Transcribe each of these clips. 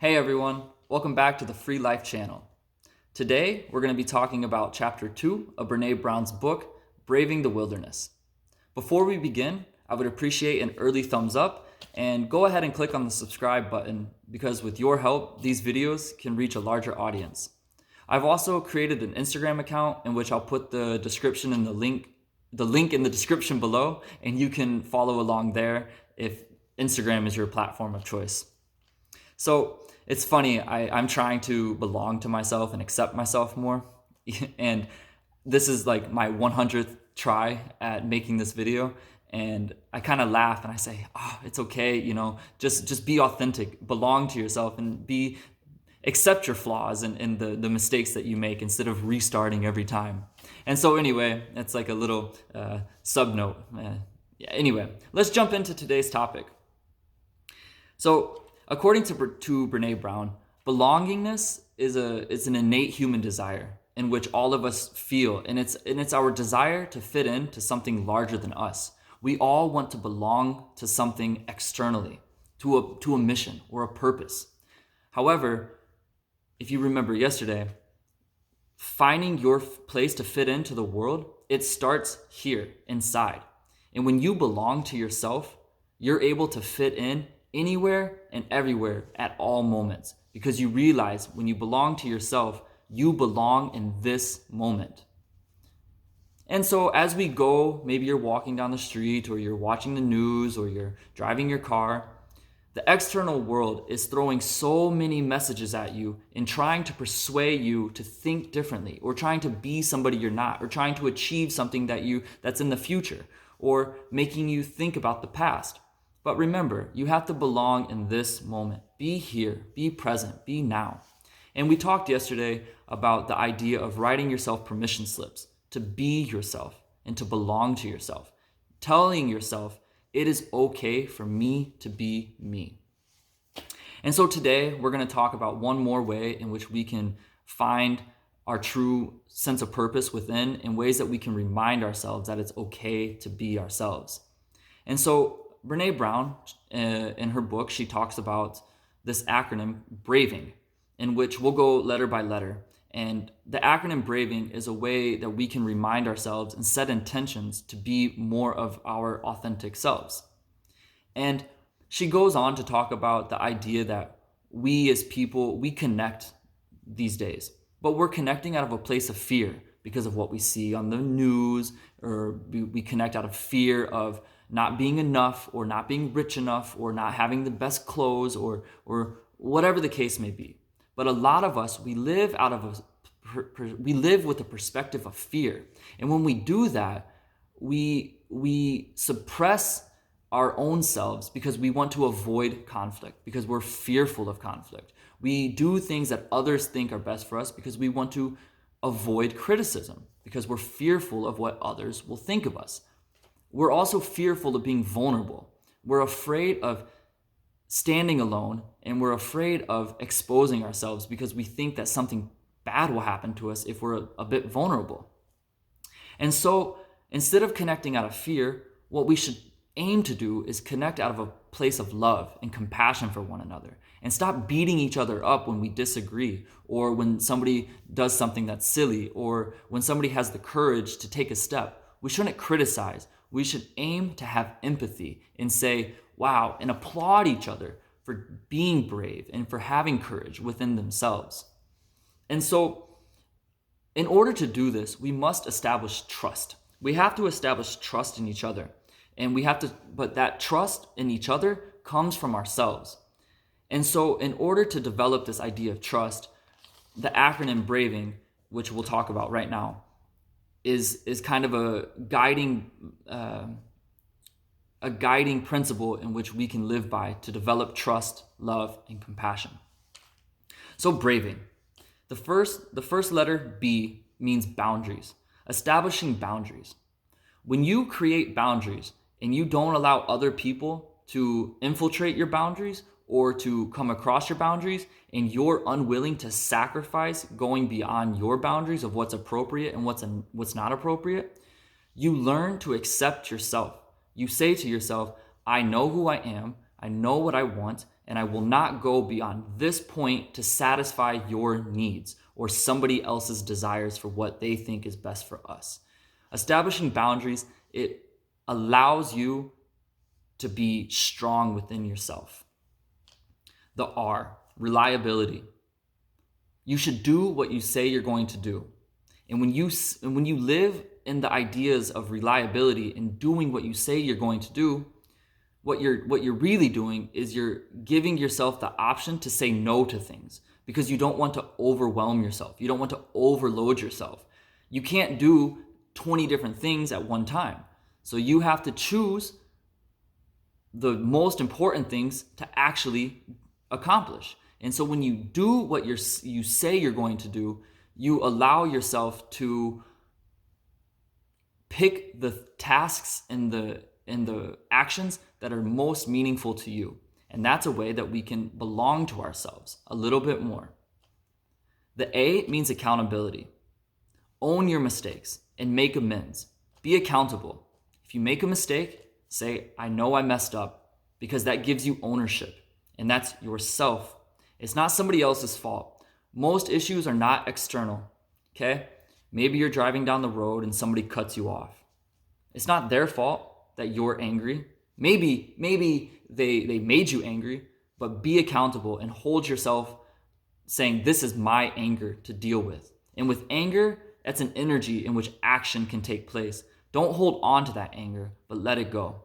Hey everyone, welcome back to the Free Life channel. Today we're going to be talking about chapter 2 of Brene Brown's book, Braving the Wilderness. Before we begin, I would appreciate an early thumbs up and go ahead and click on the subscribe button because with your help, these videos can reach a larger audience. I've also created an Instagram account in which I'll put the description and the link in the description below, and you can follow along there if Instagram is your platform of choice. So it's funny, I'm trying to belong to myself and accept myself more. And this is like my 100th try at making this video. And I kind of laugh and I say, oh, it's okay, just be authentic, belong to yourself and accept your flaws and the mistakes that you make instead of restarting every time. And so anyway, it's like a little sub note. Anyway, let's jump into today's topic. So according to Brene Brown, belongingness is an innate human desire in which all of us feel, and it's our desire to fit in to something larger than us. We all want to belong to something externally, to a mission or a purpose. However, if you remember yesterday, finding your place to fit into the world, it starts here inside. And when you belong to yourself, you're able to fit in anywhere and everywhere at all moments, because you realize when you belong to yourself, you belong in this moment. And so as we go, maybe you're walking down the street or you're watching the news or you're driving your car, the external world is throwing so many messages at you and trying to persuade you to think differently, or trying to be somebody you're not, or trying to achieve something that's in the future, or making you think about the past. But remember, you have to belong in this moment. Be here, be present, be now. And we talked yesterday about the idea of writing yourself permission slips to be yourself and to belong to yourself. Telling yourself, it is okay for me to be me. And so today we're going to talk about one more way in which we can find our true sense of purpose within, in ways that we can remind ourselves that it's okay to be ourselves. And so Brene Brown, in her book, she talks about this acronym, BRAVING, in which we'll go letter by letter. And the acronym BRAVING is a way that we can remind ourselves and set intentions to be more of our authentic selves. And she goes on to talk about the idea that we as people, we connect these days, but we're connecting out of a place of fear because of what we see on the news, or we connect out of fear of not being enough, or not being rich enough, or not having the best clothes, or whatever the case may be. But a lot of us, we live with a perspective of fear. And when we do that, we suppress our own selves because we want to avoid conflict, because we're fearful of conflict. We do things that others think are best for us because we want to avoid criticism, because we're fearful of what others will think of us. We're also fearful of being vulnerable. We're afraid of standing alone, and we're afraid of exposing ourselves because we think that something bad will happen to us if we're a bit vulnerable. And so instead of connecting out of fear, what we should aim to do is connect out of a place of love and compassion for one another, and stop beating each other up when we disagree, or when somebody does something that's silly, or when somebody has the courage to take a step. We shouldn't criticize. We should aim to have empathy and say, wow, and applaud each other for being brave and for having courage within themselves. And so in order to do this, we must establish trust. We have to establish trust in each other. But that trust in each other comes from ourselves. And so in order to develop this idea of trust, the acronym BRAVING, which we'll talk about right now, is kind of a guiding principle in which we can live by to develop trust, love, and compassion. So braving. The first letter, B, means boundaries. Establishing boundaries. When you create boundaries and you don't allow other people to infiltrate your boundaries or to come across your boundaries, and you're unwilling to sacrifice going beyond your boundaries of what's appropriate and what's not appropriate, you learn to accept yourself. You say to yourself, I know who I am, I know what I want, and I will not go beyond this point to satisfy your needs or somebody else's desires for what they think is best for us. Establishing boundaries, it allows you to be strong within yourself. The R, reliability. You should do what you say you're going to do. And when you live in the ideas of reliability and doing what you say you're going to do, what you're really doing is you're giving yourself the option to say no to things, because you don't want to overwhelm yourself. You don't want to overload yourself. You can't do 20 different things at one time. So you have to choose the most important things to actually accomplish. And so when you do what you say you're going to do, you allow yourself to pick the tasks and the actions that are most meaningful to you. And that's a way that we can belong to ourselves a little bit more. The A means accountability. Own your mistakes and make amends. Be accountable. If you make a mistake, say, I know I messed up, because that gives you ownership, and that's yourself. It's not somebody else's fault. Most issues are not external, okay? Maybe you're driving down the road and somebody cuts you off. It's not their fault that you're angry. Maybe they made you angry, but be accountable and hold yourself saying, this is my anger to deal with. And with anger, that's an energy in which action can take place. Don't hold on to that anger, but let it go.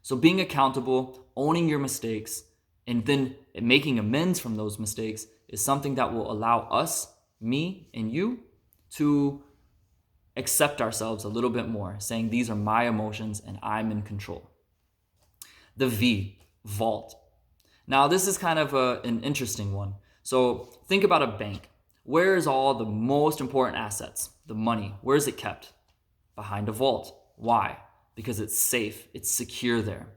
So being accountable, owning your mistakes, and then making amends from those mistakes is something that will allow us, me and you, to accept ourselves a little bit more, saying these are my emotions and I'm in control. The V, vault. Now this is kind of an interesting one. So think about a bank. Where is all the most important assets? The money. Where is it kept? Behind a vault. Why? Because it's safe, it's secure there.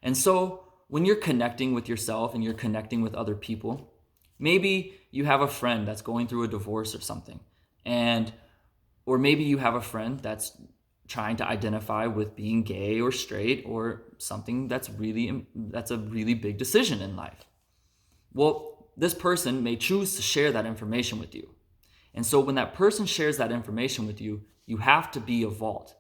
And so when you're connecting with yourself and you're connecting with other people, maybe you have a friend that's going through a divorce or something, or maybe you have a friend that's trying to identify with being gay or straight or something that's a really big decision in life. Well, this person may choose to share that information with you. And so when that person shares that information with you, you have to be a vault.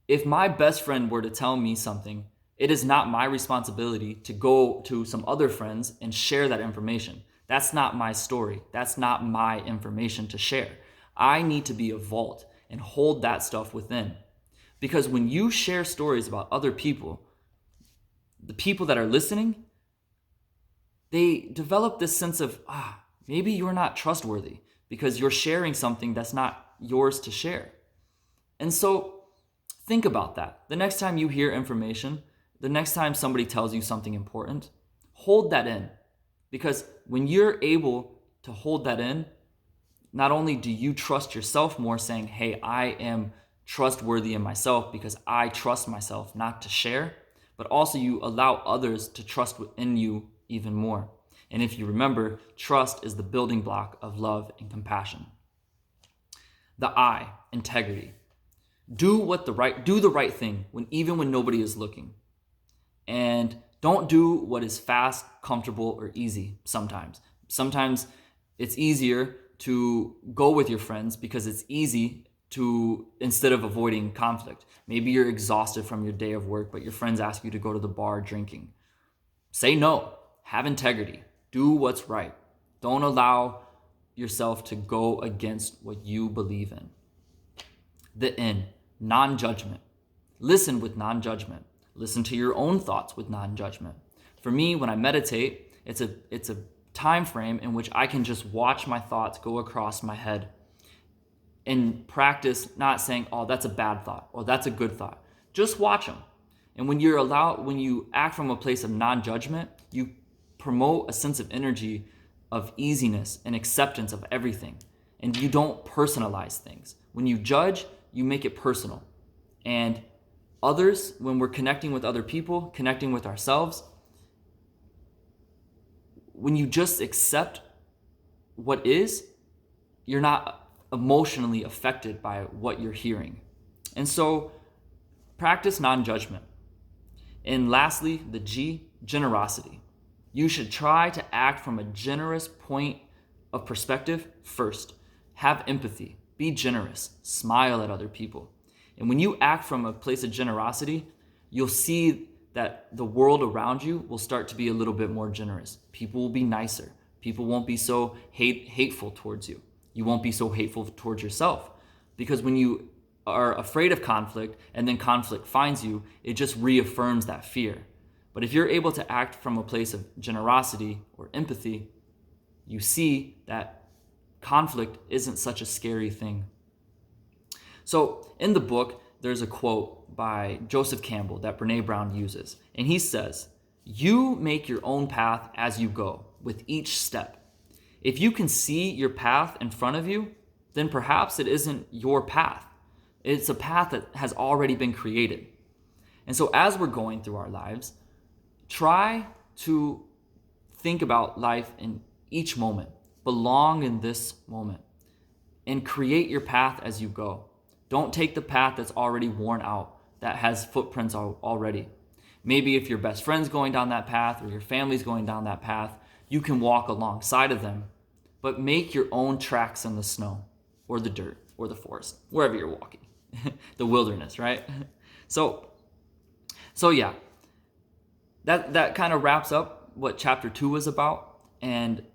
If my best friend were to tell me something, it is not my responsibility to go to some other friends and share that information. That's not my story. That's not my information to share. I need to be a vault and hold that stuff within. Because when you share stories about other people, the people that are listening, they develop this sense of, maybe you're not trustworthy because you're sharing something that's not yours to share. And so think about that. The next time you hear information, the next time somebody tells you something important, hold that in. Because when you're able to hold that in, not only do you trust yourself more, saying, hey, I am trustworthy in myself because I trust myself not to share, but also you allow others to trust in you even more. And if you remember, trust is the building block of love and compassion. The I, integrity. Do the right thing even when nobody is looking. And don't do what is fast, comfortable, or easy sometimes. Sometimes it's easier to go with your friends because it's easy instead of avoiding conflict. Maybe you're exhausted from your day of work, but your friends ask you to go to the bar drinking. Say no. Have integrity. Do what's right. Don't allow yourself to go against what you believe in. The N, non-judgment. Listen with non-judgment. Listen to your own thoughts with non-judgment. For me, when I meditate, it's a time frame in which I can just watch my thoughts go across my head and practice not saying, oh, that's a bad thought, or that's a good thought. Just watch them. And when you act from a place of non-judgment, you promote a sense of energy of easiness and acceptance of everything. And you don't personalize things. When you judge, you make it personal. And others, when we're connecting with other people, connecting with ourselves, when you just accept what is, you're not emotionally affected by what you're hearing. And so practice non-judgment. And lastly, the G, generosity. You should try to act from a generous point of perspective first. Have empathy, be generous, smile at other people. And when you act from a place of generosity, you'll see that the world around you will start to be a little bit more generous. People will be nicer. People won't be so hateful towards you. You won't be so hateful towards yourself. Because when you are afraid of conflict and then conflict finds you, it just reaffirms that fear. But if you're able to act from a place of generosity or empathy, you see that conflict isn't such a scary thing. So in the book, there's a quote by Joseph Campbell that Brene Brown uses. And he says, "You make your own path as you go with each step. If you can see your path in front of you, then perhaps it isn't your path. It's a path that has already been created." And so as we're going through our lives, try to think about life in each moment, belong in this moment, and create your path as you go. Don't take the path that's already worn out, that has footprints already. Maybe if your best friend's going down that path or your family's going down that path, you can walk alongside of them, but make your own tracks in the snow or the dirt or the forest, wherever you're walking, the wilderness, right? So yeah, that kind of wraps up what chapter 2 was about. And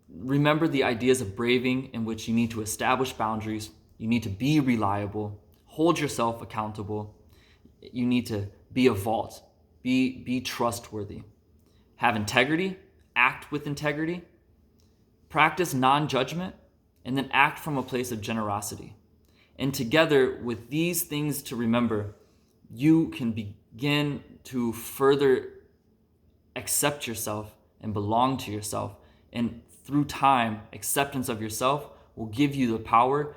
remember the ideas of braving, in which you need to establish boundaries, you need to be reliable, hold yourself accountable, you need to be a vault, be trustworthy, have integrity, act with integrity, practice non-judgment, and then act from a place of generosity. And together with these things to remember, you can begin to further accept yourself and belong to yourself. And through time, acceptance of yourself will give you the power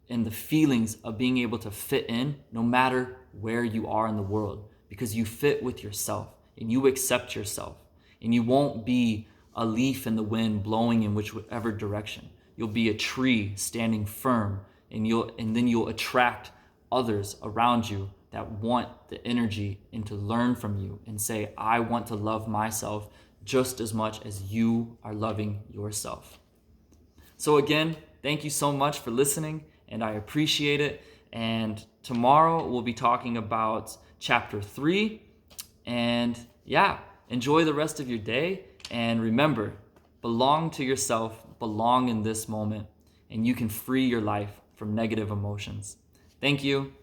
and the feelings of being able to fit in no matter where you are in the world, because you fit with yourself and you accept yourself, and you won't be a leaf in the wind blowing in whichever direction. You'll be a tree standing firm, and then you'll attract others around you that want the energy and to learn from you and say, I want to love myself just as much as you are loving yourself. So again, thank you so much for listening, and I appreciate it. And tomorrow we'll be talking about chapter 3. And yeah, enjoy the rest of your day. And remember, belong to yourself, belong in this moment, and you can free your life from negative emotions. Thank you.